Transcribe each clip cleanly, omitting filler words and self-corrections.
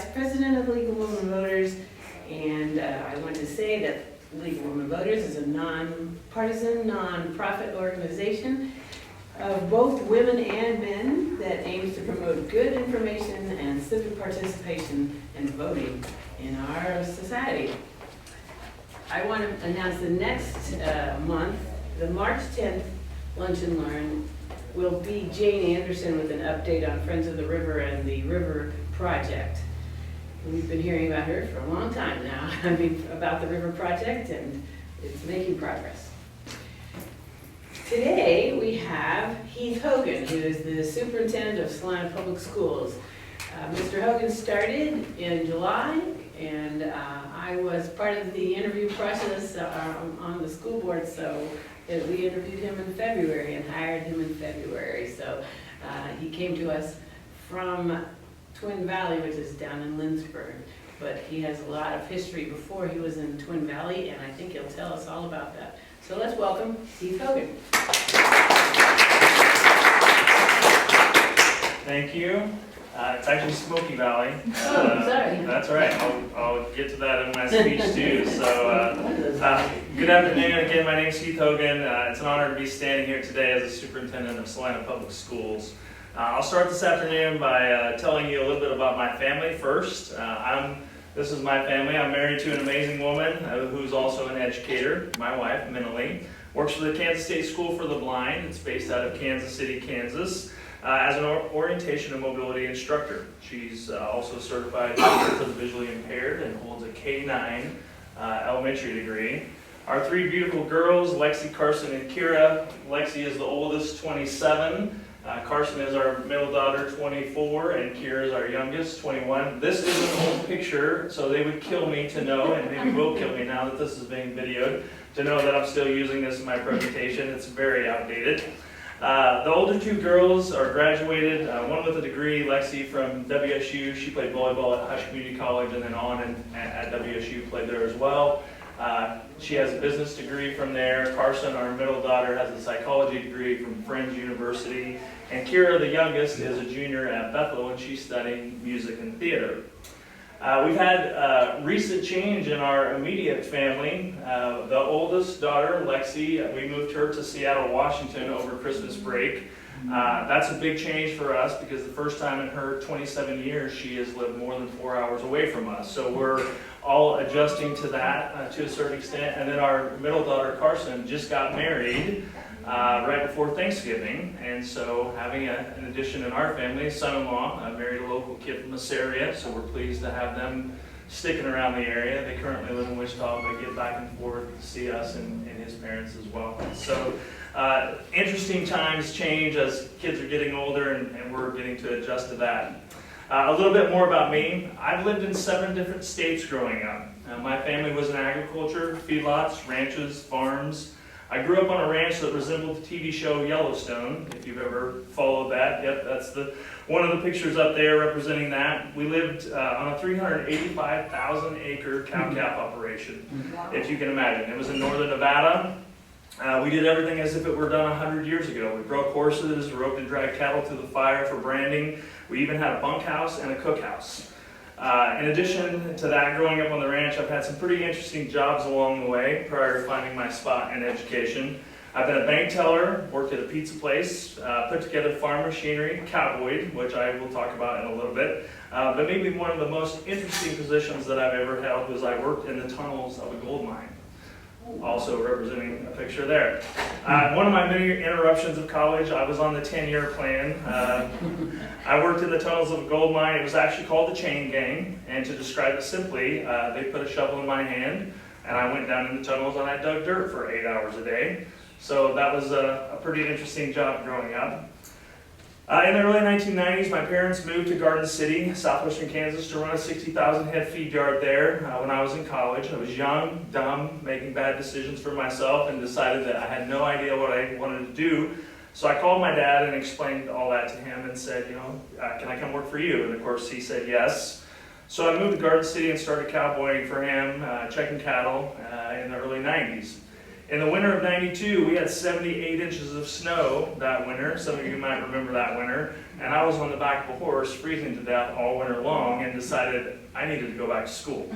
Vice President of League of Women Voters, and I want to say that League of Women Voters is a nonpartisan, nonprofit organization of both women and men that aims to promote good information and civic participation and voting in our society. I want to announce the next month, the March 10th Lunch and Learn, will be Jane Anderson with an update on Friends of the River and the River Project. We've been hearing about her for a long time now, about the River Project, and it's making progress. Today we have Heath Hogan, who is the Superintendent of Salina Public Schools. Mr. Hogan started in July, and I was part of the interview process on the school board, so we interviewed him in February and hired him in February. So he came to us from Twin Valley, which is down in Lindsborg, but he has a lot of history before he was in Twin Valley, and I think he'll tell us all about that. So let's welcome Heath Hogan. Thank you. It's actually Smoky Valley. Oh, sorry. That's all right. I'll get to that in my speech too. So, good afternoon. Again, my name is Heath Hogan. It's an honor to be standing here today as the Superintendent of Salina Public Schools. I'll start this afternoon by telling you a little bit about my family first. This is my family. I'm married to an amazing woman who's also an educator, my wife, Minnie. Works for the Kansas State School for the Blind. It's based out of Kansas City, Kansas, as an orientation and mobility instructor. She's also certified for the visually impaired and holds a K-9 elementary degree. Our three beautiful girls, Lexi, Carson, and Kira. Lexi is the oldest, 27. Carson is our middle daughter, 24, and Kira is our youngest, 21. This is an old picture, so they would kill me to know, and maybe will kill me now that this is being videoed, to know that I'm still using this in my presentation. It's very outdated. The older two girls are graduated, one with a degree, Lexi from WSU. She played volleyball at Hush Community College and then on at WSU, played there as well. She has a business degree from there. Carson, our middle daughter, has a psychology degree from Friends University. And Kira, the youngest, is a junior at Bethel, and she's studying music and theater. We've had recent change in our immediate family. The oldest daughter, Lexi, we moved her to Seattle, Washington over Christmas break. That's a big change for us because the first time in her 27 years she has lived more than 4 hours away from us. So we're all adjusting to that to a certain extent. And then our middle daughter, Carson, just got married right before Thanksgiving. And so having an addition in our family, son-in-law, I married a local kid from this area, so we're pleased to have them sticking around the area. They currently live in Wichita, but get back and forth to see us and his parents as well. So interesting times change as kids are getting older, and we're getting to adjust to that. A little bit more about me. I've lived in 7 different states growing up. My family was in agriculture, feedlots, ranches, farms. I grew up on a ranch that resembled the TV show Yellowstone, if you've ever followed that. Yep, that's one of the pictures up there representing that. We lived on a 385,000 acre cow-calf operation, if you can imagine. It was in northern Nevada. We did everything as if it were done 100 years ago. We broke horses, roped and dragged cattle to the fire for branding. We even had a bunkhouse and a cookhouse. In addition to that, growing up on the ranch, I've had some pretty interesting jobs along the way prior to finding my spot in education. I've been a bank teller, worked at a pizza place, put together farm machinery, cowboyed, which I will talk about in a little bit. But maybe one of the most interesting positions that I've ever held was I worked in the tunnels of a gold mine. Also representing a picture there. One of my many interruptions of college, I was on the 10-year plan. I worked in the tunnels of a gold mine. It was actually called the Chain Gang, and to describe it simply, they put a shovel in my hand, and I went down in the tunnels and I dug dirt for 8 hours a day. So that was a pretty interesting job growing up. In the early 1990s, my parents moved to Garden City, southwestern Kansas, to run a 60,000 head feed yard there. When I was in college, I was young, dumb, making bad decisions for myself, and decided that I had no idea what I wanted to do. So I called my dad and explained all that to him and said, can I come work for you? And of course he said yes. So I moved to Garden City and started cowboying for him, checking cattle in the early 90s. In the winter of '92, we had 78 inches of snow that winter. Some of you might remember that winter. And I was on the back of a horse, freezing to death all winter long, and decided I needed to go back to school.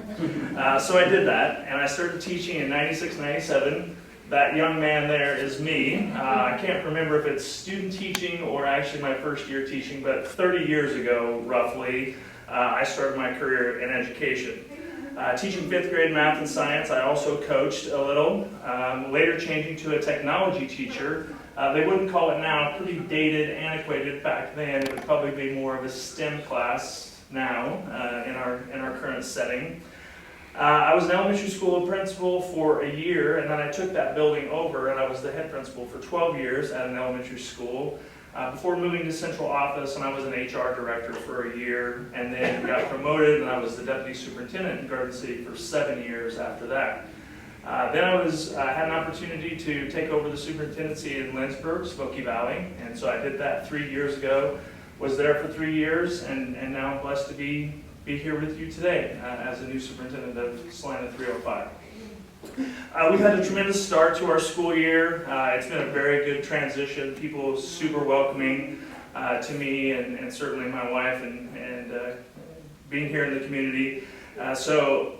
So I did that, and I started teaching in '96, '97. That young man there is me. I can't remember if it's student teaching or actually my first year teaching, but 30 years ago, roughly, I started my career in education. Teaching 5th grade math and science, I also coached a little, later changing to a technology teacher. They wouldn't call it now, pretty dated, antiquated back then. It would probably be more of a STEM class now in our current setting. I was an elementary school principal for a year, and then I took that building over, and I was the head principal for 12 years at an elementary school. Before moving to central office, and I was an HR director for a year, and then got promoted, and I was the deputy superintendent in Garden City for 7 years after that. Then I had an opportunity to take over the superintendency in Lynchburg, Smoky Valley, and so I did that 3 years ago. Was there for 3 years, and now I'm blessed to be here with you today as a new superintendent of Salina 305. We've had a tremendous start to our school year. It's been a very good transition. People super welcoming to me and certainly my wife and being here in the community. So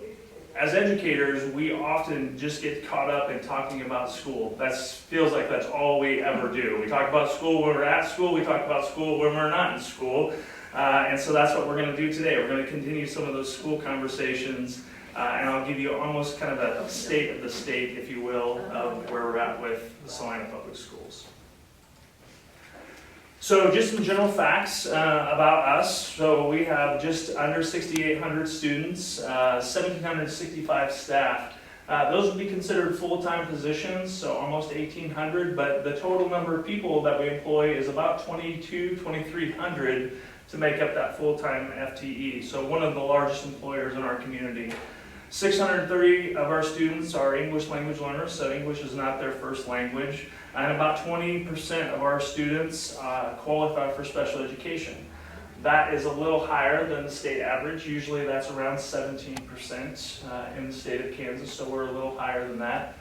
as educators, we often just get caught up in talking about school. That feels like that's all we ever do. We talk about school when we're at school. We talk about school when we're not in school. And so that's what we're going to do today. We're going to continue some of those school conversations. And I'll give you almost kind of a state of the state, if you will, of where we're at with the Salina Public Schools. So just some general facts about us. So we have just under 6,800 students, 1,765 staff. Those would be considered full-time positions, so almost 1,800, but the total number of people that we employ is about 2,300 to make up that full-time FTE. So one of the largest employers in our community. 630 of our students are English language learners, so English is not their first language. And about 20% of our students qualify for special education. That is a little higher than the state average. Usually that's around 17% in the state of Kansas, so we're a little higher than that.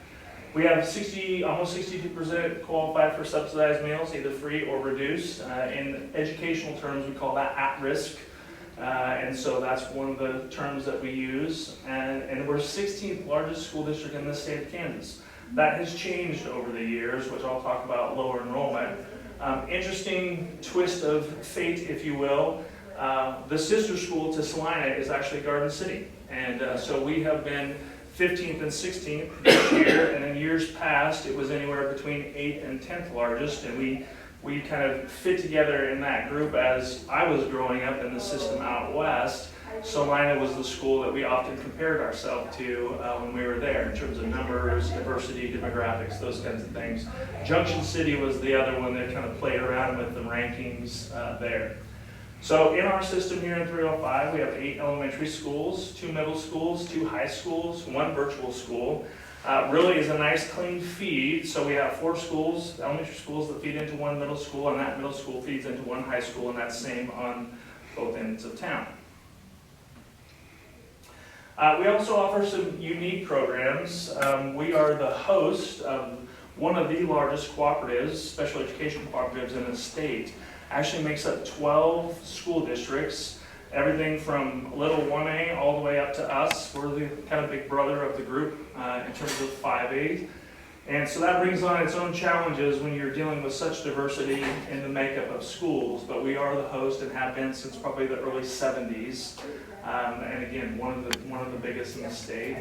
We have almost 62% qualify for subsidized meals, either free or reduced. In educational terms, we call that at-risk. And so that's one of the terms that we use. And we're 16th largest school district in the state of Kansas. That has changed over the years, which I'll talk about lower enrollment. Interesting twist of fate, if you will. The sister school to Salina is actually Garden City. And so we have been 15th and 16th this year, and in years past it was anywhere between 8th and 10th largest, and we kind of fit together in that group. As I was growing up in the system out west, Salina was the school that we often compared ourselves to when we were there in terms of numbers, diversity, demographics, those kinds of things. Junction City was the other one that kind of played around with the rankings there. So in our system here in 305, we have 8 elementary schools, 2 middle schools, 2 high schools, 1 virtual school. Really is a nice clean feed. So we have 4 schools, elementary schools that feed into 1 middle school, and that middle school feeds into 1 high school, and that's same on both ends of town. We also offer some unique programs. We are the host of one of the largest cooperatives, special education cooperatives in the state. Actually makes up 12 school districts, everything from little 1A all the way up to us. We're the kind of big brother of the group in terms of 5A. And so that brings on its own challenges when you're dealing with such diversity in the makeup of schools. But we are the host and have been since probably the early 70s. And again, one of the biggest in the state.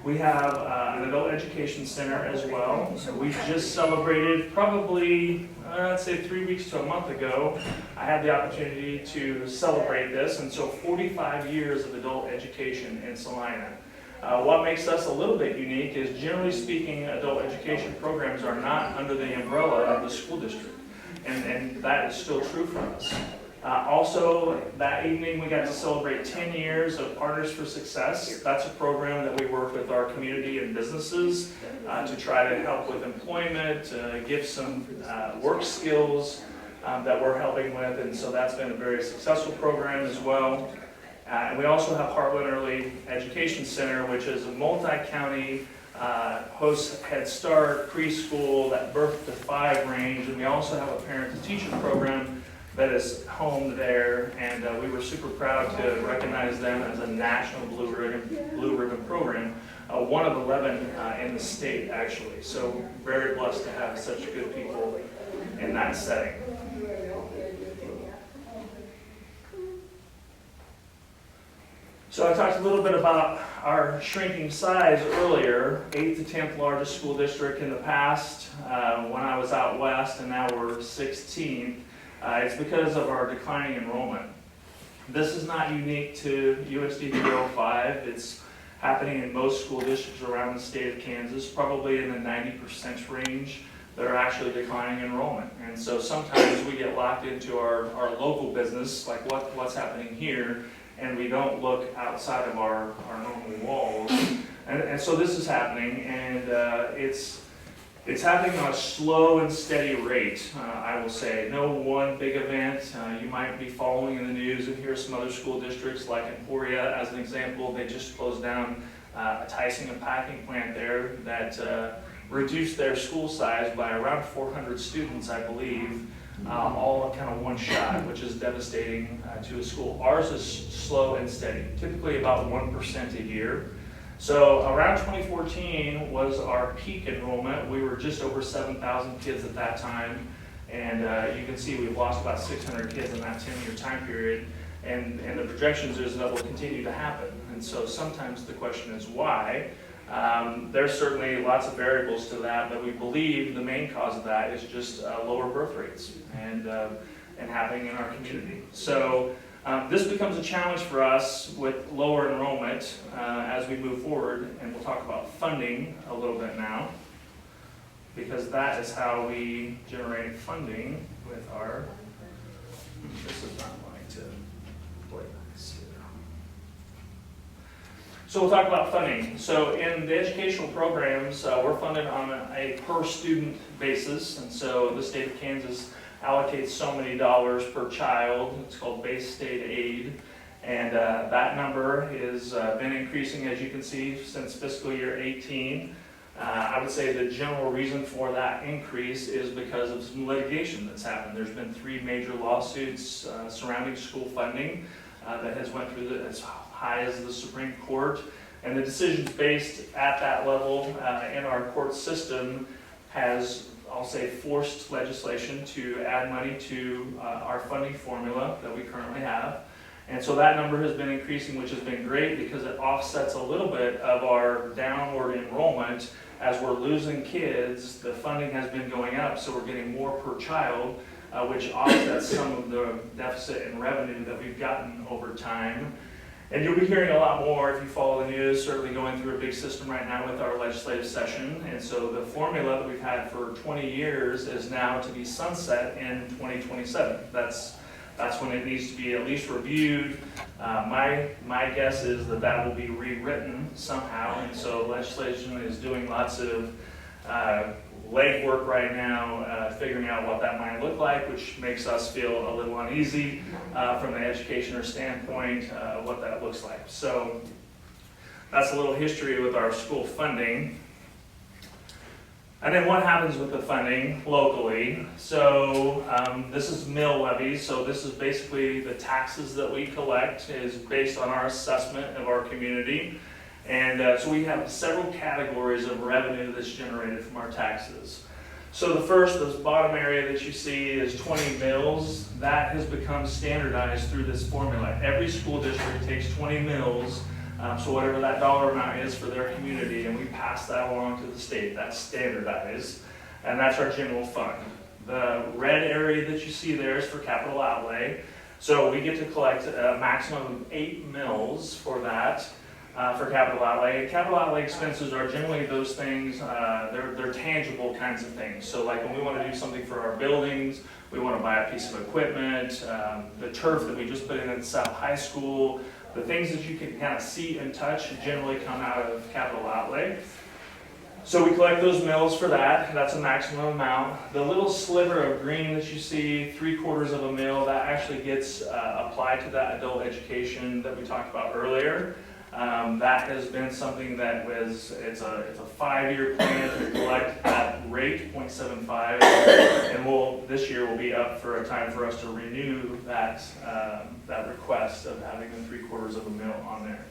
We have an adult education center as well. So we just celebrated probably, I'd say 3 weeks to a month ago, I had the opportunity to celebrate this. And so 45 years of adult education in Salina. What makes us a little bit unique is, generally speaking, adult education programs are not under the umbrella of the school district. And that is still true for us. Also, that evening we got to celebrate 10 years of Partners for Success. That's a program that we work with our community and businesses to try to help with employment, give some work skills that we're helping with. And so that's been a very successful program as well. And we also have Heartland Early Education Center, which is a multi-county hosts Head Start, preschool, that birth to 5 range, and we also have a parent-to-teacher program that is home there, and we were super proud to recognize them as a national Blue Ribbon program, one of 11 in the state, actually. So very blessed to have such good people in that setting. So I talked a little bit about our shrinking size earlier, 8th to 10th largest school district in the past when I was out west, and now we're 16th. It's because of our declining enrollment. This is not unique to USD 305. It's happening in most school districts around the state of Kansas, probably in the 90% range that are actually declining enrollment. And so sometimes we get locked into our local business, like what's happening here, and we don't look outside of our normal walls. And so this is happening, and it's happening on a slow and steady rate, I will say. No one big event. You might be following in the news and hear some other school districts like Emporia, as an example. They just closed down a Tyson and packing plant there that reduced their school size by around 400 students, I believe, all kind of one shot, which is devastating to a school. Ours is slow and steady, typically about 1% a year. So around 2014 was our peak enrollment. We were just over 7,000 kids at that time, and you can see we've lost about 600 kids in that 10-year time period, and the projections is that will continue to happen. And so sometimes the question is why. There's certainly lots of variables to that, but we believe the main cause of that is just lower birth rates and happening in our community. So this becomes a challenge for us with lower enrollment as we move forward, and we'll talk about funding a little bit now, because that is how we generate funding with our, this is not going to play nice here. So we'll talk about funding. So in the educational programs, we're funded on a per student basis, and so the state of Kansas allocates so many dollars per child. It's called base state aid, and that number has been increasing, as you can see, since fiscal year 18. I would say the general reason for that increase is because of some litigation that's happened. There's been 3 major lawsuits surrounding school funding that has went through as high as the Supreme Court, and the decisions based at that level in our court system has, I'll say, forced legislation to add money to our funding formula that we currently have. And so that number has been increasing, which has been great because it offsets a little bit of our downward enrollment. As we're losing kids, the funding has been going up, so we're getting more per child, which offsets some of the deficit in revenue that we've gotten over time. And you'll be hearing a lot more if you follow the news, certainly going through a big system right now with our legislative session. And so the formula that we've had for 20 years is now to be sunset in 2027. That's when it needs to be at least reviewed. My guess is that will be rewritten somehow. And so legislation is doing lots of legwork right now, figuring out what that might look like, which makes us feel a little uneasy from the educationer standpoint, what that looks like. So that's a little history with our school funding. And then what happens with the funding locally? So this is mill levies. So this is basically the taxes that we collect is based on our assessment of our community. And so we have several categories of revenue that's generated from our taxes. So the first, this bottom area that you see is 20 mills. That has become standardized through this formula. Every school district takes 20 mills, so whatever that dollar amount is for their community, and we pass that along to the state. That's standardized, and that's our general fund. The red area that you see there is for capital outlay. So we get to collect a maximum of 8 mills for that. For capital outlay. Capital outlay expenses are generally those things, they're tangible kinds of things. So like when we want to do something for our buildings, we want to buy a piece of equipment, the turf that we just put in at South High School, the things that you can kind of see and touch generally come out of capital outlay. So we collect those mills for that. That's a maximum amount. The little sliver of green that you see, 3/4 of a mill, that actually gets applied to that adult education that we talked about earlier. That has been something that it's a 5-year plan to collect that rate, 0.75, and this year will be up for a time for us to renew that request of having the 3/4 of a mil on there.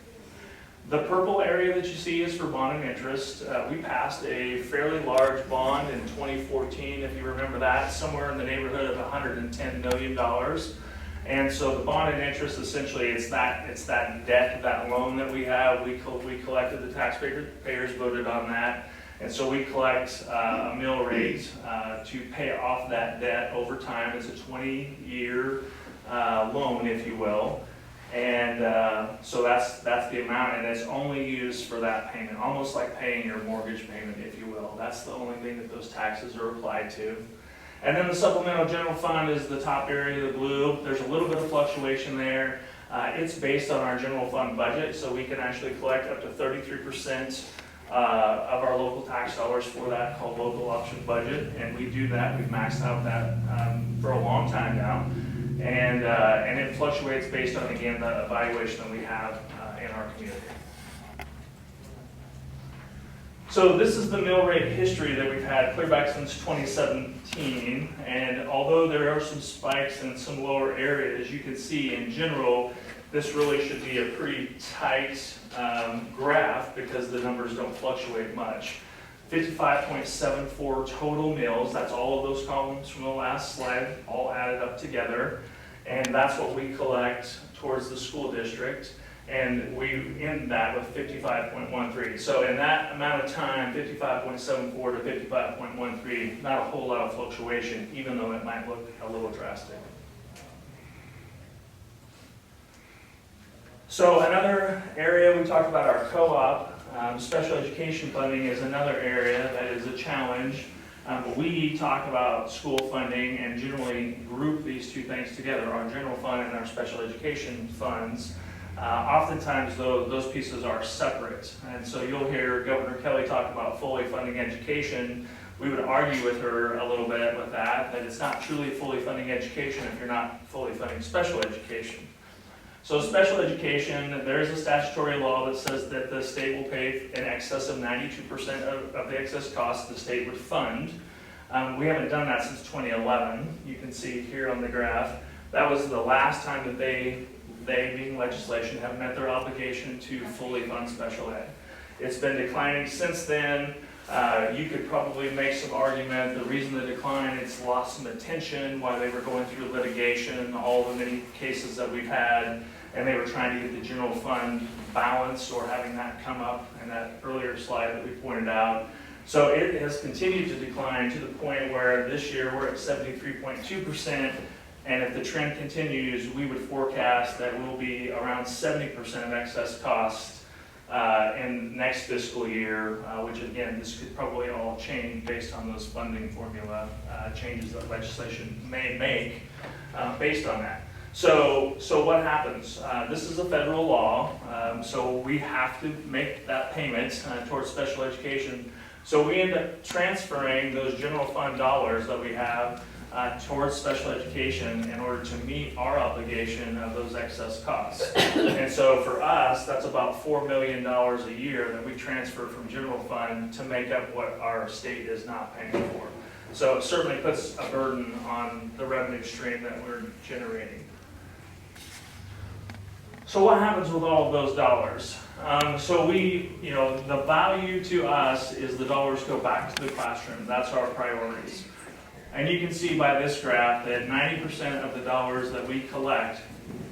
The purple area that you see is for bond and interest. We passed a fairly large bond in 2014, if you remember that, somewhere in the neighborhood of $110 million. And so the bond and interest, essentially, it's that debt, that loan that we have. We collected, the taxpayers voted on that. And so we collect a mill rate to pay off that debt over time. It's a 20-year loan, if you will. And so that's the amount, and it's only used for that payment, almost like paying your mortgage payment, if you will. That's the only thing that those taxes are applied to. And then the supplemental general fund is the top area, the blue. There's a little bit of fluctuation there. It's based on our general fund budget, so we can actually collect up to 33% of our local tax dollars for that, called local option budget. And we do that, we've maxed out that for a long time now. And it fluctuates based on, again, the evaluation that we have in our community. So this is the mill rate history that we've had clear back since 2017. And although there are some spikes in some lower areas, you can see in general, this really should be a pretty tight graph because the numbers don't fluctuate much. 55.74 total mills, that's all of those columns from the last slide, all added up together. And that's what we collect towards the school district. And we end that with 55.13. So in that amount of time, 55.74 to 55.13, not a whole lot of fluctuation, even though it might look a little drastic. So another area, we talked about our co-op. Special education funding is another area that is a challenge. We talk about school funding and generally group these two things together, our general fund and our special education funds. Oftentimes, though, those pieces are separate. And so you'll hear Governor Kelly talk about fully funding education. We would argue with her a little bit with that it's not truly fully funding education if you're not fully funding special education. So special education, there is a statutory law that says that the state will pay in excess of 92% of the excess costs the state would fund. We haven't done that since 2011. You can see here on the graph. That was the last time that they being legislation, have met their obligation to fully fund special ed. It's been declining since then. You could probably make some argument. The reason the decline, it's lost some attention while they were going through litigation, all the many cases that we've had, and they were trying to get the general fund balanced or having that come up in that earlier slide that we pointed out. So it has continued to decline to the point where this year we're at 73.2%, and if the trend continues, we would forecast that we'll be around 70% of excess costs in next fiscal year, which again, this could probably all change based on those funding formula changes that legislation may make based on that. So what happens? This is a federal law, so we have to make that payment towards special education. So we end up transferring those general fund dollars that we have towards special education in order to meet our obligation of those excess costs. And so for us, that's about $4 million a year that we transfer from general fund to make up what our state is not paying for. So it certainly puts a burden on the revenue stream that we're generating. So what happens with all of those dollars? So the value to us is the dollars go back to the classroom. That's our priorities. And you can see by this graph that 90% of the dollars that we collect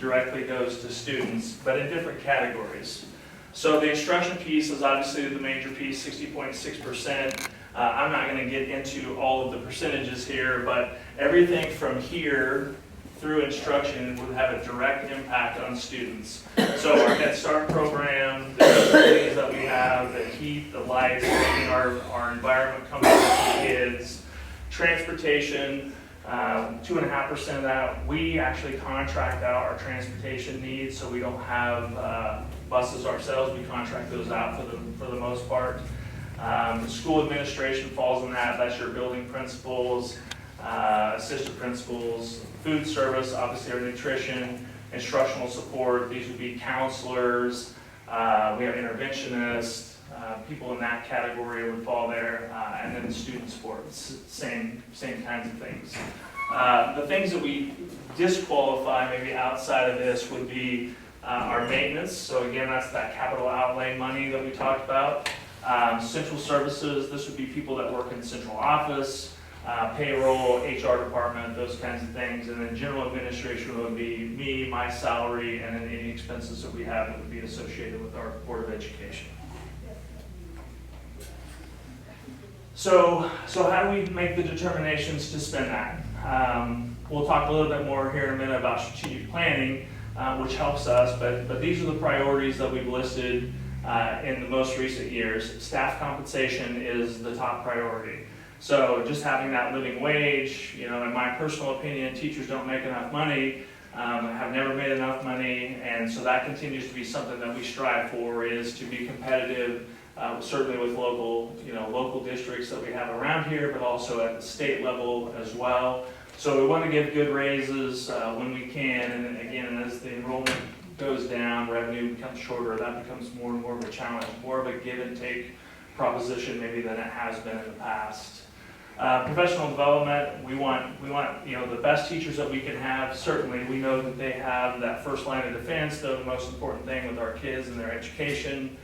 directly goes to students, but in different categories. So the instruction piece is obviously the major piece, 60.6%. I'm not going to get into all of the percentages here, but everything from here through instruction would have a direct impact on students. So our Head Start program, the facilities that we have, the heat, the lights, making our environment comfortable for kids, transportation, 2.5% of that. We actually contract out our transportation needs, so we don't have buses ourselves. We contract those out for the most part. School administration falls in that. That's your building principals, assistant principals, food service, obviously our nutrition, instructional support. These would be counselors, We have interventionists, people in that category would fall there, and then student sports, same kinds of things. The things that we disqualify maybe outside of this would be our maintenance. So again, that's that capital outlay money that we talked about. Central services, this would be people that work in the central office, payroll, HR department, those kinds of things. And then general administration would be me, my salary, and then any expenses that we have that would be associated with our Board of Education. So how do we make the determinations to spend that? We'll talk a little bit more here in a minute about strategic planning, which helps us, but these are the priorities that we've listed in the most recent years. Staff compensation is the top priority. So just having that living wage, in my personal opinion, teachers don't make enough money, have never made enough money, and so that continues to be something that we strive for, is to be competitive, certainly with local districts that we have around here, but also at the state level as well. So we want to give good raises when we can, and again, as the enrollment goes down, revenue becomes shorter, that becomes more and more of a challenge, more of a give and take proposition maybe than it has been in the past. Professional development, we want the best teachers that we can have. Certainly, we know that they have that first line of defense. They're the most important thing with our kids and their education,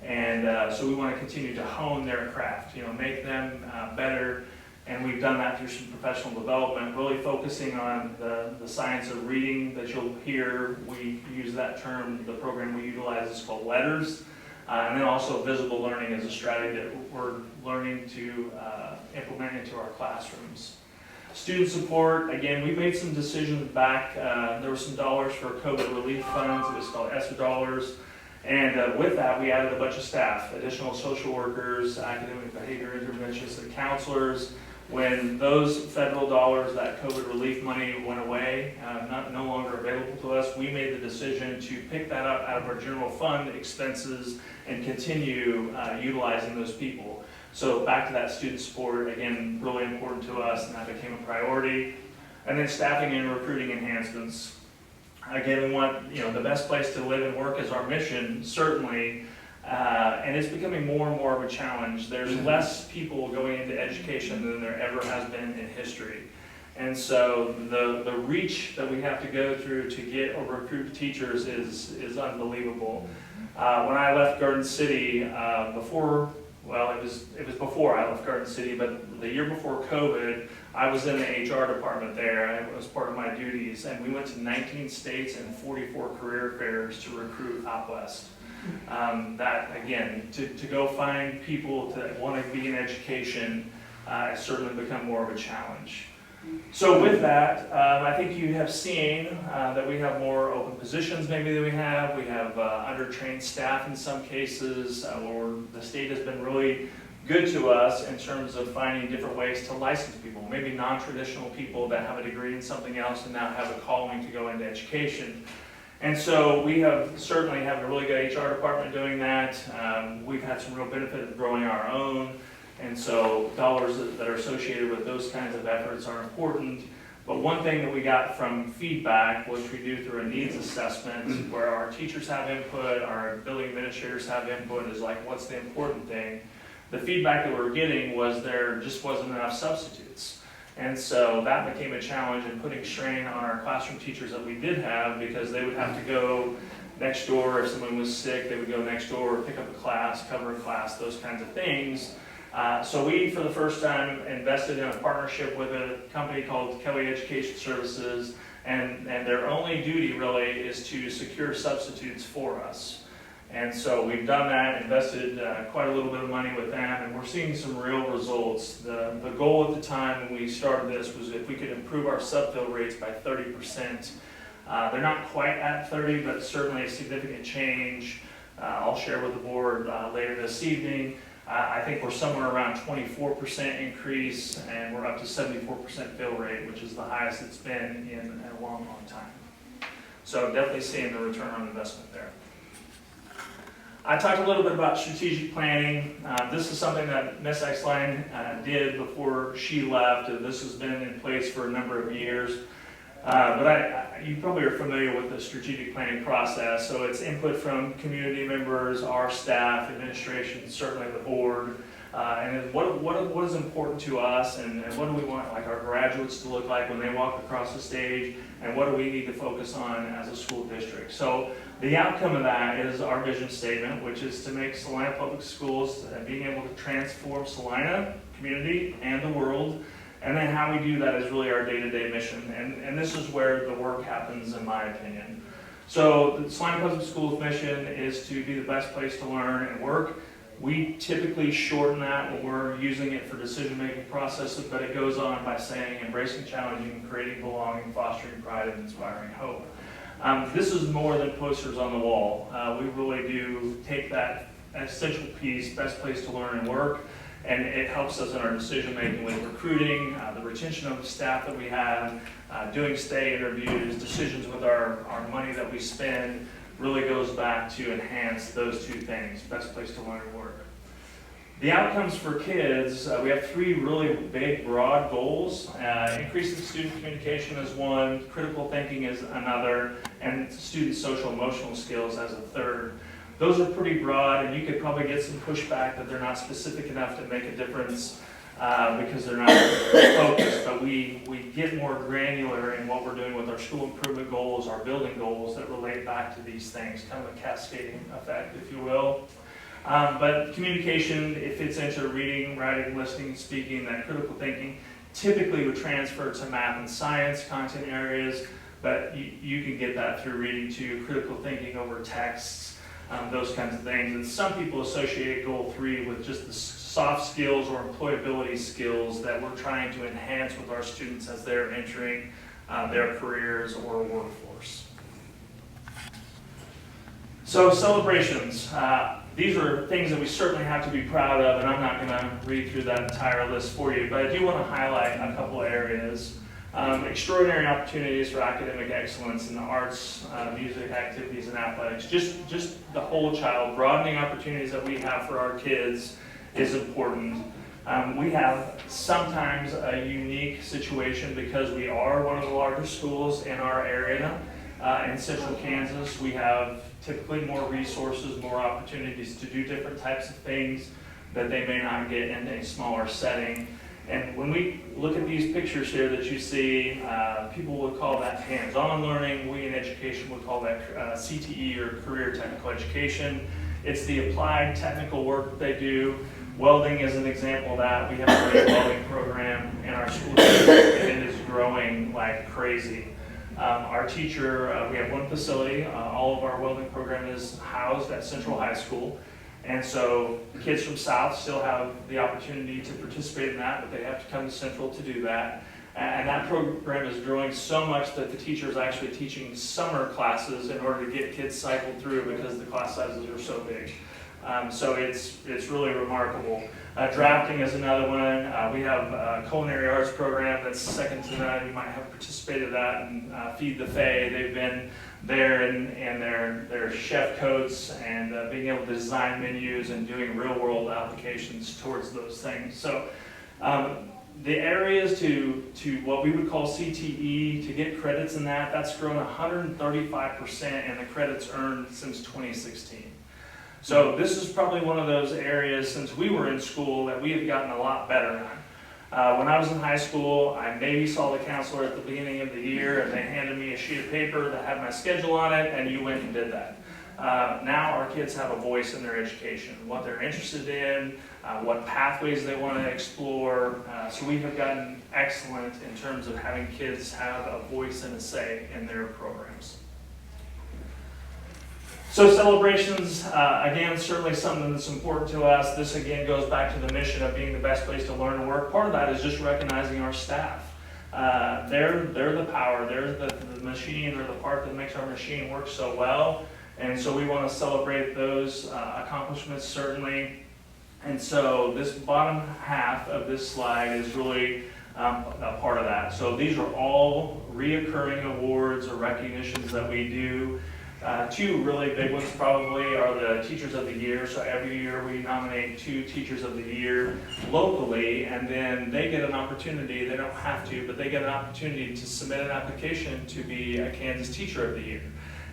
and so we want to continue to hone their craft. Make them better, and we've done that through some professional development, really focusing on the science of reading that you'll hear. We use that term. The program we utilize is called LETTERS. And then also visible learning is a strategy that we're learning to implement into our classrooms. Student support, again, we made some decisions back. There were some dollars for COVID relief funds. It was called ESSER dollars. And with that, we added a bunch of staff, additional social workers, academic behavior interventionists, and counselors. When those federal dollars, that COVID relief money went away, no longer available to us, we made the decision to pick that up out of our general fund expenses and continue utilizing those people. So back to that student support, again, really important to us, and that became a priority. And then staffing and recruiting enhancements. Again, we want the best place to live and work is our mission, certainly. And it's becoming more and more of a challenge. There's less people going into education than there ever has been in history. And so the reach that we have to go through to get or recruit teachers is unbelievable. When I left Garden City, it was before I left Garden City, but the year before COVID, I was in the HR department there. It was part of my duties, and we went to 19 states and 44 career fairs to recruit out west. That again, to go find people that want to be in education has certainly become more of a challenge. So with that, I think you have seen that we have more open positions maybe than we have. We have undertrained staff in some cases, or the state has been really good to us in terms of finding different ways to license people, maybe non-traditional people that have a degree in something else and now have a calling to go into education. And so we have certainly have a really good HR department doing that. We've had some real benefit of growing our own. And so dollars that are associated with those kinds of efforts are important. But one thing that we got from feedback, which we do through a needs assessment, where our teachers have input, our building administrators have input, is like, what's the important thing? The feedback that we were getting was there just wasn't enough substitutes. And so that became a challenge in putting strain on our classroom teachers that we did have, because they would have to go next door. If someone was sick, they would go next door, pick up a class, cover a class, those kinds of things. So we, for the first time, invested in a partnership with a company called Kelly Education Services, and their only duty really is to secure substitutes for us. And so we've done that, invested quite a little bit of money with them, and we're seeing some real results. The goal at the time when we started this was if we could improve our subfill rates by 30%. They're not quite at 30, but certainly a significant change. I'll share with the board later this evening. I think we're somewhere around 24% increase, and we're up to 74% fill rate, which is the highest it's been in a long, long time. So definitely seeing the return on investment there. I talked a little bit about strategic planning. This is something that Ms. Exline did before she left. This has been in place for a number of years. You probably are familiar with the strategic planning process, so it's input from community members, our staff, administration, certainly the board, and then what is important to us, and what do we want like our graduates to look like when they walk across the stage, and what do we need to focus on as a school district. So the outcome of that is our vision statement, which is to make Salina Public Schools being able to transform Salina, community, and the world. And then how we do that is really our day-to-day mission. And this is where the work happens, in my opinion. So the Salina Public Schools mission is to be the best place to learn and work. We typically shorten that when we're using it for decision-making processes, but it goes on by saying embracing, challenging, creating belonging, fostering pride, and inspiring hope. This is more than posters on the wall. We really do take that essential piece, best place to learn and work, and it helps us in our decision-making with recruiting, the retention of the staff that we have, doing stay interviews, decisions with our money that we spend, really goes back to enhance those two things, best place to learn and work. The outcomes for kids, we have three really big, broad goals. Increasing student communication is one, critical thinking is another, and student social emotional skills as a third. Those are pretty broad, and you could probably get some pushback that they're not specific enough to make a difference because they're not focused, but we get more granular in what we're doing with our school improvement goals, our building goals that relate back to these things, kind of a cascading effect, if you will. But communication, it fits into reading, writing, listening, speaking, that critical thinking, typically would transfer to math and science content areas, but you can get that through reading too, critical thinking over texts, those kinds of things. And some people associate goal 3 with just the soft skills or employability skills that we're trying to enhance with our students as they're entering their careers or workforce. So celebrations. These are things that we certainly have to be proud of, and I'm not going to read through that entire list for you, but I do want to highlight a couple areas. Extraordinary opportunities for academic excellence in the arts, music, activities, and athletics. Just the whole child, broadening opportunities that we have for our kids is important. We have sometimes a unique situation because we are one of the largest schools in our area. In central Kansas, we have typically more resources, more opportunities to do different types of things that they may not get in a smaller setting. And when we look at these pictures here that you see, people would call that hands-on learning. We in education would call that CTE, or career technical education. It's the applied technical work that they do. Welding is an example of that. We have a great welding program in our school district, and it is growing like crazy. Our teacher, we have one facility. All of our welding program is housed at Central High School. And so kids from South still have the opportunity to participate in that, but they have to come to Central to do that. And that program is growing so much that the teacher is actually teaching summer classes in order to get kids cycled through because the class sizes are so big. So it's really remarkable. Drafting is another one. We have a culinary arts program that's second to that. You might have participated in that, and Feed the Fae. They've been there in their chef coats and being able to design menus and doing real world applications towards those things. So the areas to what we would call CTE, to get credits in that, that's grown 135% and the credits earned since 2016. So this is probably one of those areas since we were in school that we have gotten a lot better at. When I was in high school, I maybe saw the counselor at the beginning of the year and they handed me a sheet of paper that had my schedule on it, and you went and did that. Now our kids have a voice in their education, what they're interested in, what pathways they want to explore. So we have gotten excellent in terms of having kids have a voice and a say in their programs. So celebrations, again, certainly something that's important to us. This again goes back to the mission of being the best place to learn and work. Part of that is just recognizing our staff. They're the power, they're the machine, or the part that makes our machine work so well. And so we want to celebrate those accomplishments, certainly. And so this bottom half of this slide is really a part of that. So these are all reoccurring awards or recognitions that we do Two really big ones probably are the Teachers of the Year. So every year we nominate 2 Teachers of the Year locally, and then they get an opportunity, they don't have to, but they get an opportunity to submit an application to be a Kansas Teacher of the Year.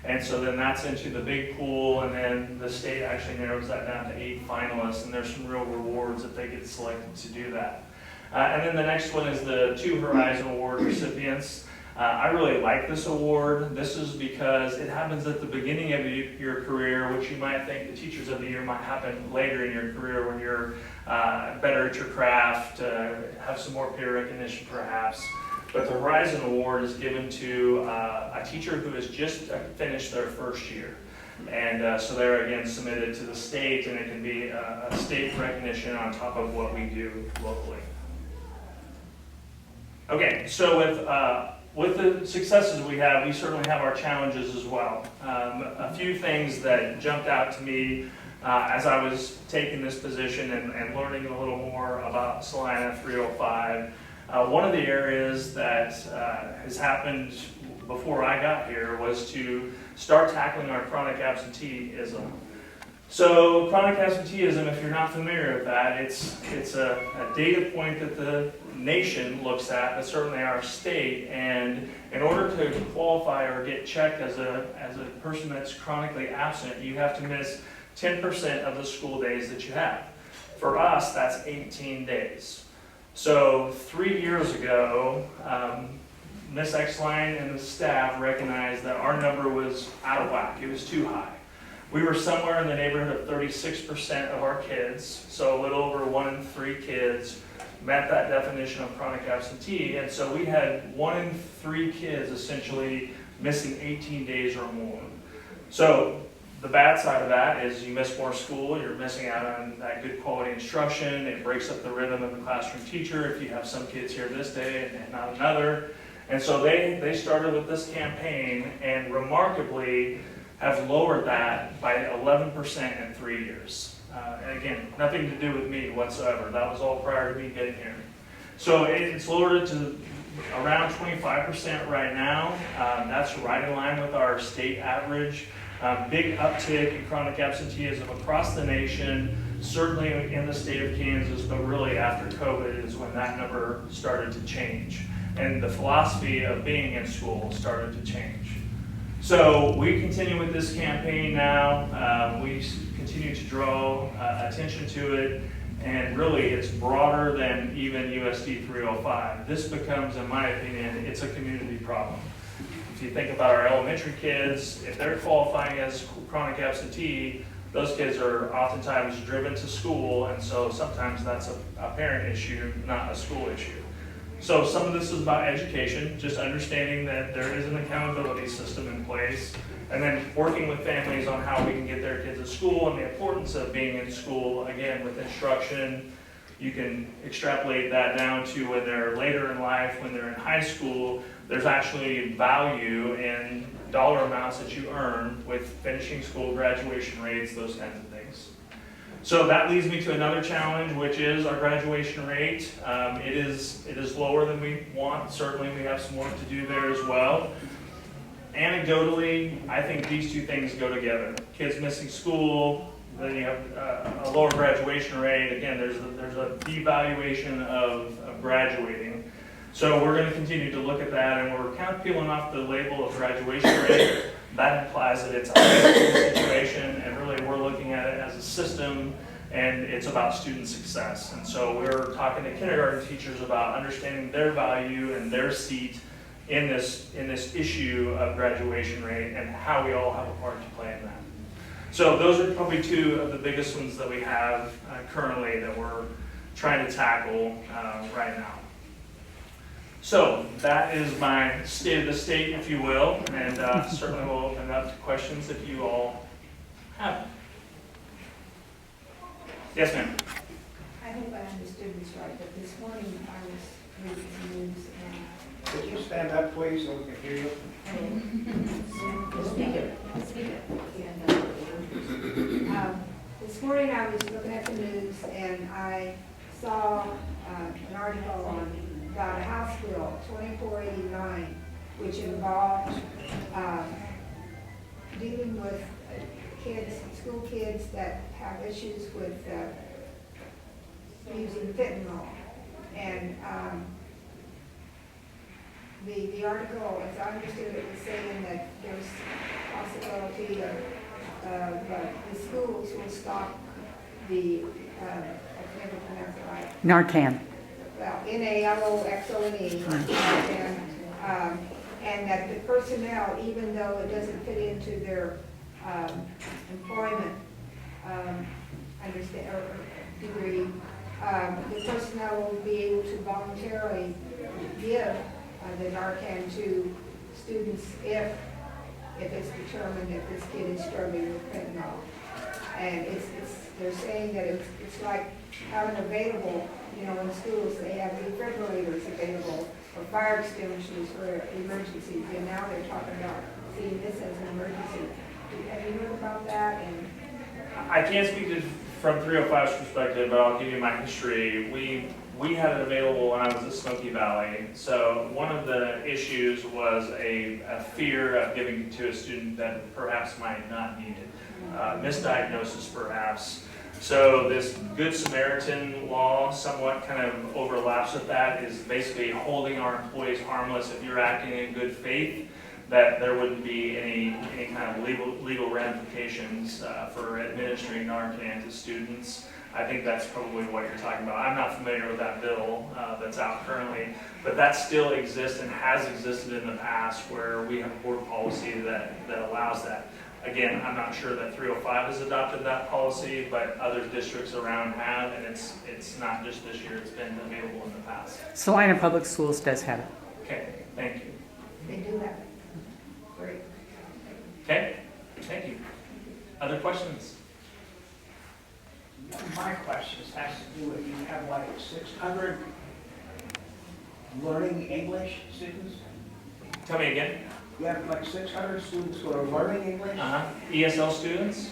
And so then that's into the big pool, and then the state actually narrows that down to 8 finalists, and there's some real rewards if they get selected to do that. And then the next one is the 2 Horizon Award recipients. I really like this award. This is because it happens at the beginning of your career, which you might think the Teachers of the Year might happen later in your career when you're better at your craft, have some more peer recognition perhaps. But the Horizon Award is given to a teacher who has just finished their first year. And so they're again submitted to the state, and it can be a state recognition on top of what we do locally. Okay, so with the successes we have, we certainly have our challenges as well. A few things that jumped out to me as I was taking this position and learning a little more about Salina 305. One of the areas that has happened before I got here was to start tackling our chronic absenteeism. So chronic absenteeism, if you're not familiar with that, it's a data point that the nation looks at, but certainly our state. And in order to qualify or get checked as a person that's chronically absent, you have to miss 10% of the school days that you have. For us, that's 18 days. So 3 years ago, Ms. Exline and the staff recognized that our number was out of whack. It was too high. We were somewhere in the neighborhood of 36% of our kids, so a little over 1 in 3 kids met that definition of chronic absentee, and so we had 1 in 3 kids essentially missing 18 days or more. So the bad side of that is you miss more school, you're missing out on that good quality instruction, it breaks up the rhythm of the classroom teacher if you have some kids here this day and not another. And so they started with this campaign and remarkably have lowered that by 11% in 3 years. And again, nothing to do with me whatsoever. That was all prior to me getting here. So it's lowered it to around 25% right now. That's right in line with our state average. Big uptick in chronic absenteeism across the nation, certainly in the state of Kansas, but really after COVID is when that number started to change. And the philosophy of being in school started to change. So we continue with this campaign now. We continue to draw attention to it, and really it's broader than even USD 305. This becomes, in my opinion, it's a community problem. If you think about our elementary kids, if they're qualifying as chronic absentee, those kids are oftentimes driven to school, and so sometimes that's a parent issue, not a school issue. So some of this is about education, just understanding that there is an accountability system in place, and then working with families on how we can get their kids to school and the importance of being in school, again, with instruction. You can extrapolate that down to when they're later in life, when they're in high school, there's actually value in dollar amounts that you earn with finishing school, graduation rates, those kinds of things. So that leads me to another challenge, which is our graduation rate. It is lower than we want. Certainly we have some work to do there as well. Anecdotally, I think these two things go together. Kids missing school, then you have a lower graduation rate. Again, there's a devaluation of graduating. So we're going to continue to look at that, and we're kind of peeling off the label of graduation rate. That implies that it's a high school situation, and really we're looking at it as a system, and it's about student success. And so we're talking to kindergarten teachers about understanding their value and their seat in this issue of graduation rate and how we all have a part to play in that. So those are probably two of the biggest ones that we have currently that we're trying to tackle right now. So that is my state of the state, if you will, and certainly we'll open up to questions if you all have. Yes, ma'am. I hope I understood this right, but this morning I was reading the news Could you stand up, please, so we can hear you? This morning I was looking at the news and I saw an article about a House Bill 2489, which involved dealing with kids, school kids that have issues with using fentanyl. And the article, as I understood it, was saying that there's possibility of the schools will stop the, I can never pronounce it right, Narcan. well, NALOXONE, and that the personnel, even though it doesn't fit into their employment understand or degree, the personnel will be able to voluntarily give the Narcan to students if it's determined that this kid is struggling with fentanyl. And they're saying that it's like having available, you know, in schools, they have defibrillators available for fire extinguishers for emergencies, and now they're talking about seeing this as an emergency. Have you heard about that? And I can't speak to from 305's perspective, but I'll give you my history. We had it available when I was at Smoky Valley. So one of the issues was a fear of giving to a student that perhaps might not need it. Misdiagnosis perhaps. So this Good Samaritan law somewhat kind of overlaps with that, is basically holding our employees harmless if you're acting in good faith, that there wouldn't be any kind of legal ramifications for administering Narcan to students. I think that's probably what you're talking about. I'm not familiar with that bill that's out currently, but that still exists and has existed in the past where we have board policy that allows that. Again, I'm not sure that 305 has adopted that policy, but other districts around have, and it's not just this year, it's been available in the past. Salina Public Schools does have it. Okay, thank you. they do have it. Great. Okay, thank you. Other questions? My questions has to do with, you have like 600 learning English students? Tell me again. You have like 600 students who are learning English? ESL students?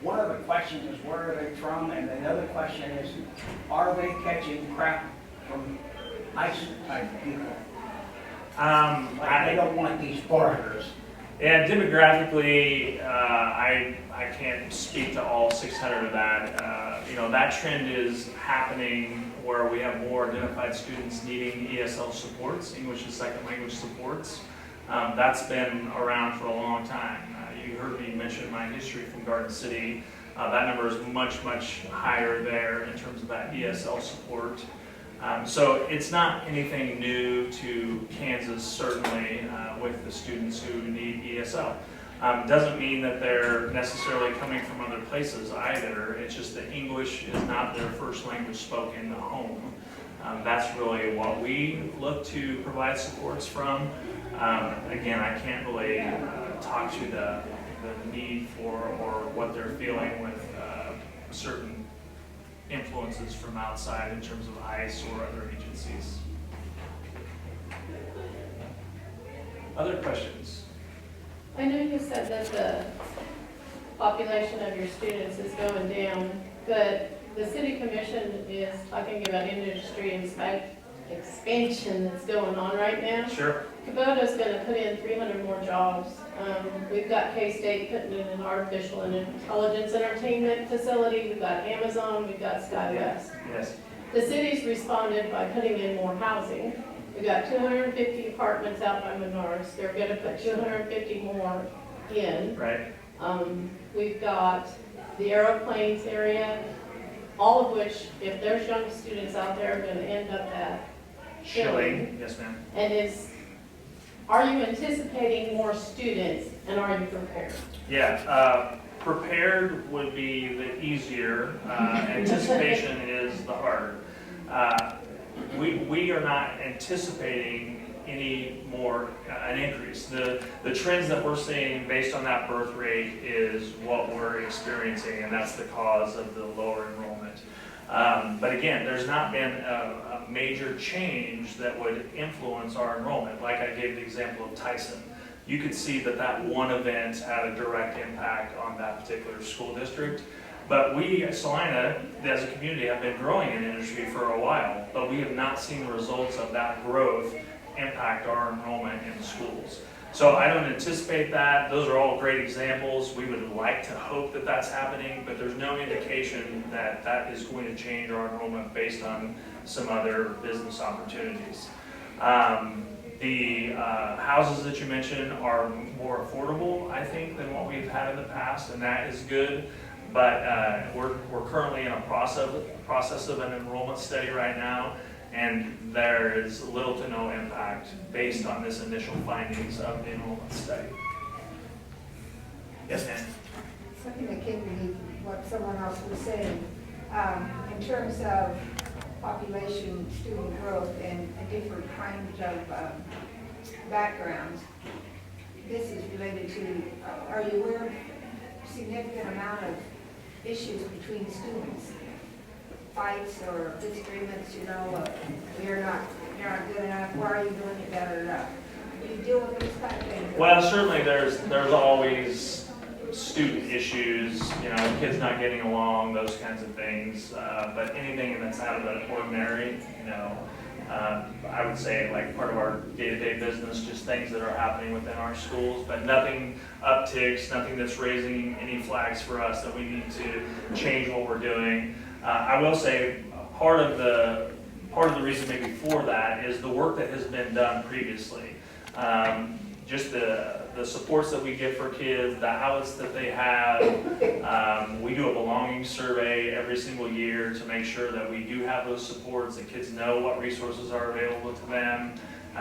One of the questions is where are they from, and another question is, are they catching crap from ICE type people? Like they don't want these foreigners. Yeah, demographically, I can't speak to all 600 of that. You know, that trend is happening where we have more identified students needing ESL supports, English as second language supports. That's been around for a long time. You heard me mention my history from Garden City. That number is much, much higher there in terms of that ESL support. So it's not anything new to Kansas, certainly, with the students who need ESL. Doesn't mean that they're necessarily coming from other places either. It's just that English is not their first language spoken at home. That's really what we look to provide supports from. Again, I can't really talk to the need for or what they're feeling with certain influences from outside in terms of ICE or other agencies. Other questions? I know you said that the population of your students is going down, but the city commission is talking about industry expansion that's going on right now. Sure. Kubota's going to put in 300 more jobs. We've got K-State putting in an artificial and intelligence entertainment facility. We've got Amazon. We've got SkyWest. Yes. The city's responded by putting in more housing. We've got 250 apartments out by Menards. They're going to put 250 more in. Right. We've got the aeroplanes area, all of which, if there's young students out there, are going to end up at Shilling. Yes, ma'am. And are you anticipating more students, and are you prepared? Yeah. Prepared would be the easier. Anticipation is the harder. We are not anticipating any more an increase. The trends that we're seeing based on that birth rate is what we're experiencing, and that's the cause of the lower enrollment. But again, there's not been a major change that would influence our enrollment. Like I gave the example of Tyson. You could see that one event had a direct impact on that particular school district. But we at Salina, as a community, have been growing in industry for a while, but we have not seen the results of that growth impact our enrollment in the schools. So I don't anticipate that. Those are all great examples. We would like to hope that that's happening, but there's no indication that that is going to change our enrollment based on some other business opportunities. The houses that you mentioned are more affordable, I think, than what we've had in the past, and that is good. But we're currently in a process of an enrollment study right now, and there is little to no impact based on this initial findings of the enrollment study. Yes, ma'am? Something that came to me, what someone else was saying, in terms of population, student growth, and different kinds of backgrounds, this is related to, are you aware of significant amount of issues between students? Fights or disagreements, you're not good enough, why are you doing it better? Do you deal with those kind of things? Well, certainly there's always student issues, kids not getting along, those kinds of things. But anything that's out of the ordinary, I would say like part of our day-to-day business, just things that are happening within our schools, but nothing upticks, nothing that's raising any flags for us that we need to change what we're doing. I will say part of the reason maybe for that is the work that has been done previously. Just the supports that we get for kids, the outlets that they have. We do a belonging survey every single year to make sure that we do have those supports, that kids know what resources are available to them.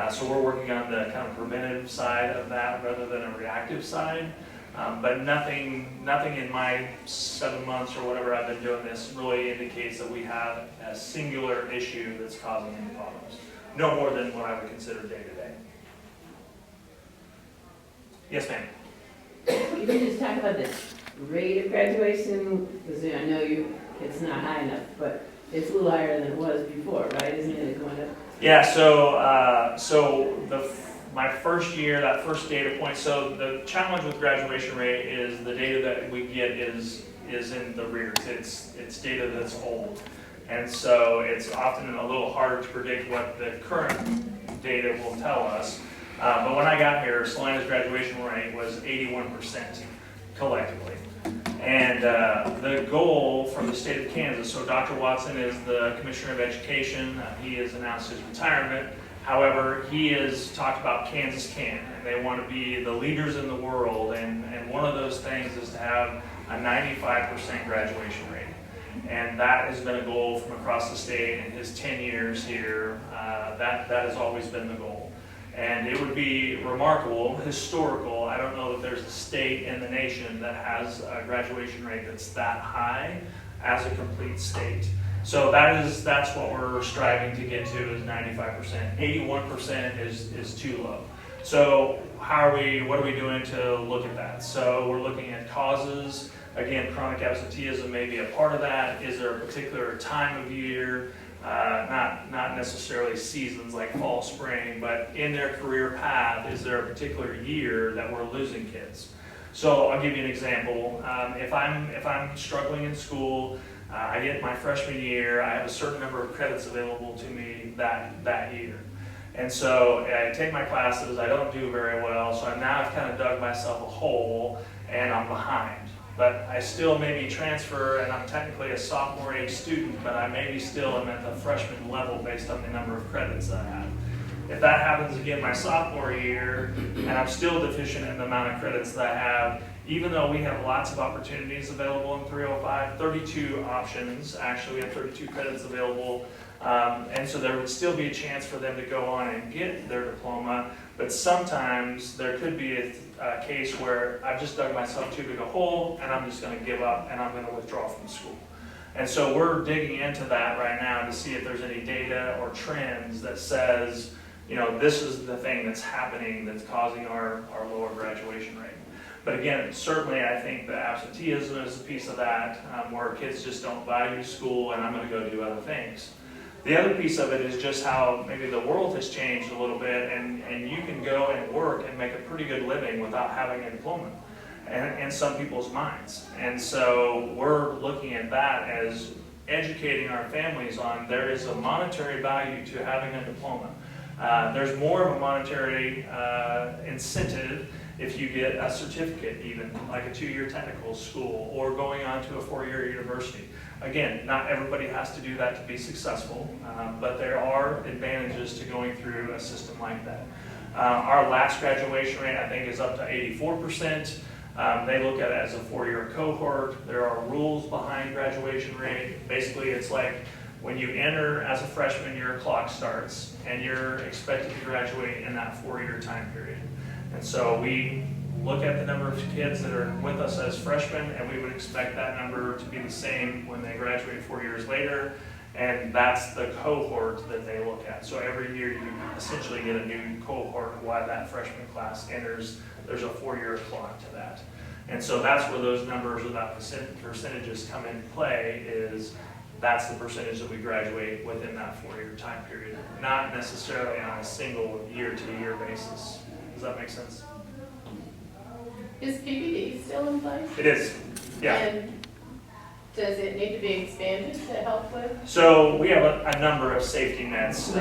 So we're working on the kind of preventative side of that rather than a reactive side. But nothing in my 7 months or whatever I've been doing this really indicates that we have a singular issue that's causing any problems. No more than what I would consider day to day. Yes, ma'am. Can you just talk about the rate of graduation? Because I know it's not high enough, but it's a little higher than it was before, right? Isn't it going up? Yeah, my first year, that first data point, so the challenge with graduation rate is the data that we get is in the rears. It's data that's old. And so it's often a little harder to predict what the current data will tell us. But when I got here, Salina's graduation rate was 81% collectively. And the goal from the state of Kansas, so Dr. Watson is the Commissioner of Education. He has announced his retirement. However, he has talked about Kansas can, and they want to be the leaders in the world. And one of those things is to have a 95% graduation rate. And that has been a goal from across the state in his 10 years here. That has always been the goal. And it would be remarkable, historical. I don't know that there's a state in the nation that has a graduation rate that's that high as a complete state. So that's what we're striving to get to is 95%. 81% is too low. So what are we doing to look at that? So we're looking at causes. Again, chronic absenteeism may be a part of that. Is there a particular time of year? Not necessarily seasons like fall, spring, but in their career path, is there a particular year that we're losing kids? So I'll give you an example. If I'm struggling in school, I get my freshman year, I have a certain number of credits available to me that year. And so I take my classes, I don't do very well, so now I've kind of dug myself a hole and I'm behind. But I still maybe transfer, and I'm technically a sophomore age student, but I maybe still am at the freshman level based on the number of credits that I have. If that happens again my sophomore year, and I'm still deficient in the amount of credits that I have, even though we have lots of opportunities available in 305, 32 options, actually we have 32 credits available, and so there would still be a chance for them to go on and get their diploma, but sometimes there could be a case where I've just dug myself too big a hole and I'm just going to give up and I'm going to withdraw from school. And so we're digging into that right now to see if there's any data or trends that says, this is the thing that's happening that's causing our lower graduation rate. But again, certainly I think the absenteeism is a piece of that, where kids just don't value school and I'm going to go do other things. The other piece of it is just how maybe the world has changed a little bit and you can go and work and make a pretty good living without having a diploma in some people's minds. And so we're looking at that as educating our families on there is a monetary value to having a diploma. There's more of a monetary incentive if you get a certificate, even like a 2-year technical school or going on to a 4-year university. Again, not everybody has to do that to be successful, but there are advantages to going through a system like that. Our last graduation rate, I think, is up to 84%. They look at it as a 4-year cohort. There are rules behind graduation rate. Basically, it's like when you enter as a freshman, your clock starts, and you're expected to graduate in that 4-year time period. And so we look at the number of kids that are with us as freshmen, and we would expect that number to be the same when they graduate 4 years later. And that's the cohort that they look at. So every year you essentially get a new cohort while that freshman class enters. There's a 4-year clock to that. And so that's where those numbers or that percentages come into play, is that's the percentage that we graduate within that 4-year time period, not necessarily on a single year-to-year basis. Does that make sense? Is PPD still in place? It is, yeah. And does it need to be expanded to help with? So we have a number of safety nets.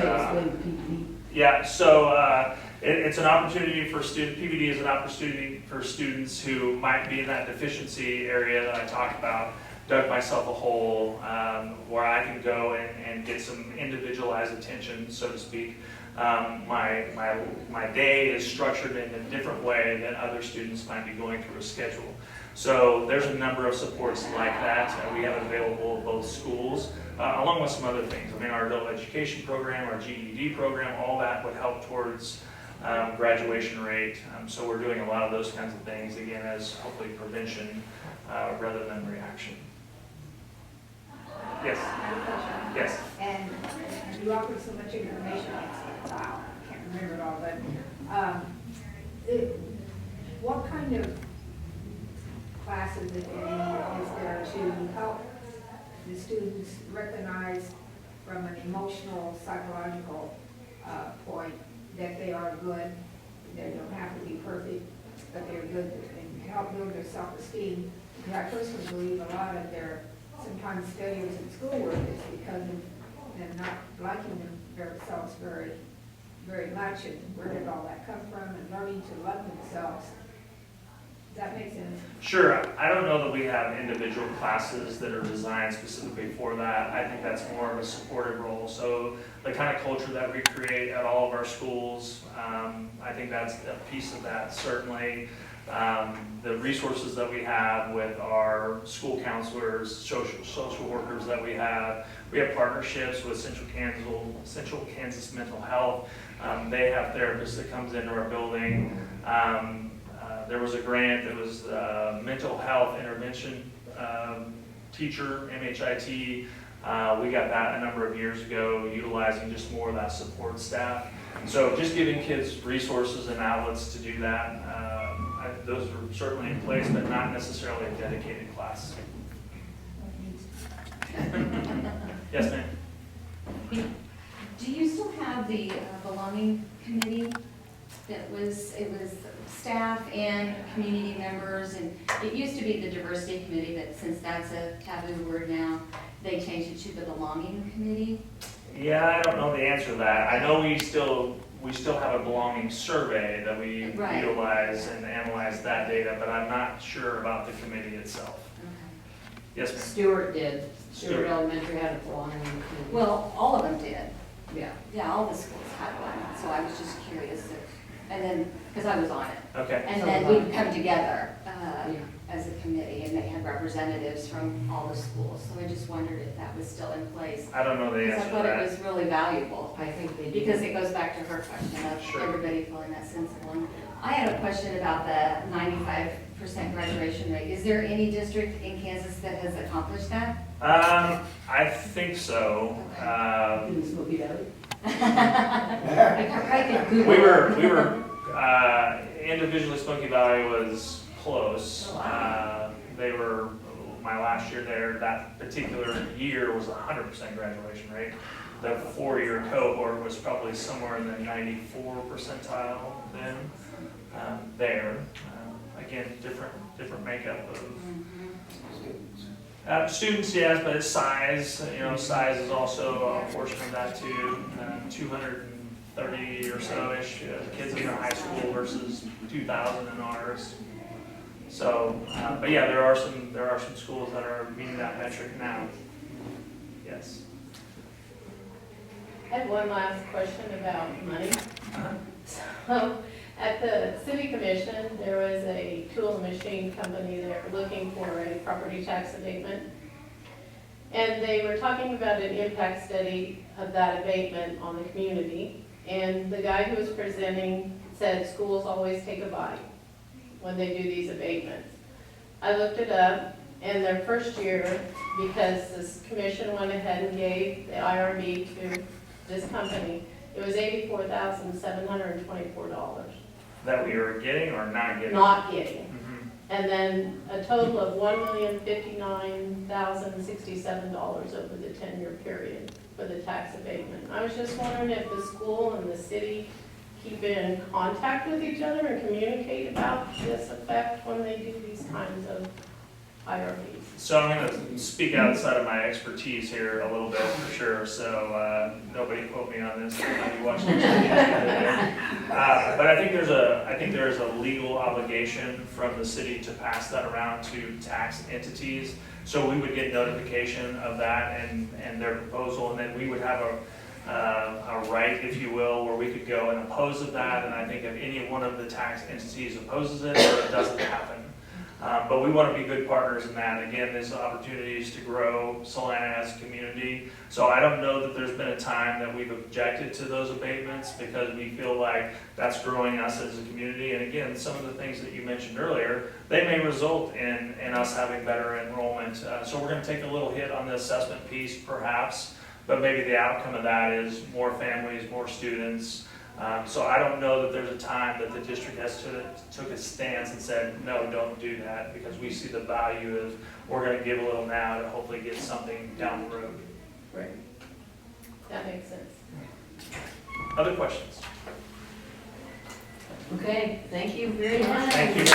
Yeah, so it's an opportunity for PPD is an opportunity for students who might be in that deficiency area that I talked about. Dug myself a hole where I can go and get some individualized attention, so to speak. My day is structured in a different way than other students might be going through a schedule. So there's a number of supports like that we have available at both schools, along with some other things. I mean, our adult education program, our GED program, all that would help towards graduation rate. So we're doing a lot of those kinds of things, again, as hopefully prevention rather than reaction. Yes. I have a question. Yes. And you offered so much information, wow, I can't remember it all, but what kind of classes, if any, is there to help the students recognize from an emotional, psychological point that they are good, they don't have to be perfect, but they're good, and help build their self-esteem? Because I personally believe a lot of their sometimes failures in schoolwork is because of them not liking themselves very, very much, and where did all that come from, and learning to love themselves. Does that make sense? Sure. I don't know that we have individual classes that are designed specifically for that. I think that's more of a supportive role. So the kind of culture that we create at all of our schools, I think that's a piece of that, certainly. The resources that we have with our school counselors, social workers that we have partnerships with Central Kansas Mental Health. They have therapists that comes into our building. There was a grant that was mental health intervention teacher, MHIT. We got that a number of years ago, utilizing just more of that support staff. So just giving kids resources and outlets to do that. Those are certainly in place, but not necessarily a dedicated class. Yes, ma'am. Do you still have the belonging committee? It was staff and community members, and it used to be the diversity committee, but since that's a taboo word now, they changed it to the belonging committee? Yeah, I don't know the answer to that. I know we still have a belonging survey that we utilize and analyze that data, but I'm not sure about the committee itself. Okay. Yes, ma'am. Stewart did. Stewart Elementary had a belonging committee. Well, all of them did. Yeah. Yeah, all the schools had one, so I was just curious if, and then, because I was on it. Okay. And then we'd come together as a committee, and they had representatives from all the schools, so I just wondered if that was still in place. I don't know the Because answer I to thought it that. was really valuable, I think they did. because it goes back to her question of Sure. everybody feeling that sense of belonging. I had a question about the 95% graduation rate. Is there any district in Kansas that has accomplished that? I think so. In Smoky Valley? I could Google We it. were individually, Smoky Valley was close. They were, my last year there, that particular year was 100% graduation rate. The 4-year cohort was probably somewhere in the 94 percentile then there. Again, different makeup of students, yes, but it's size. Size is also a portion of that too. 250 30 or so-ish kids in their high school versus 2,000 in ours. So, but yeah, there are some schools that are meeting that metric now. Yes. I have one last question about money. So, at the city commission, there was a tool and machine company there looking for a property tax abatement. And they were talking about an impact study of that abatement on the community. And the guy who was presenting said schools always take a bite when they do these abatements. I looked it up, and their first year, because this commission went ahead and gave the IRB to this company, it was $84,724. That we are getting or not getting? Not getting. Mhm. And then a total of $1,059,067 over the 10-year period for the tax abatement. I was just wondering if the school and the city keep in contact with each other and communicate about this effect when they do these kinds of IRBs. So I'm going to speak outside of my expertise here a little bit for sure. So nobody quote me on this. I'll be watching this but I think there is a legal obligation from the city to pass that around to tax entities. So we would get notification of that and their proposal, and then we would have a right, if you will, where we could go and oppose of that. And I think if any one of the tax entities opposes it, or it doesn't happen. But we want to be good partners in that. Again, there's opportunities to grow Salina as a community. So I don't know that there's been a time that we've objected to those abatements because we feel like that's growing us as a community. And again, some of the things that you mentioned earlier, they may result in us having better enrollment. So we're going to take a little hit on the assessment piece perhaps, but maybe the outcome of that is more families, more students. So I don't know that there's a time that the district has took a stance and said, no, don't do that, because we see the value of we're going to give a little now to hopefully get something down the road. Right. That makes sense. Other questions? Okay, thank you very much. Thank you.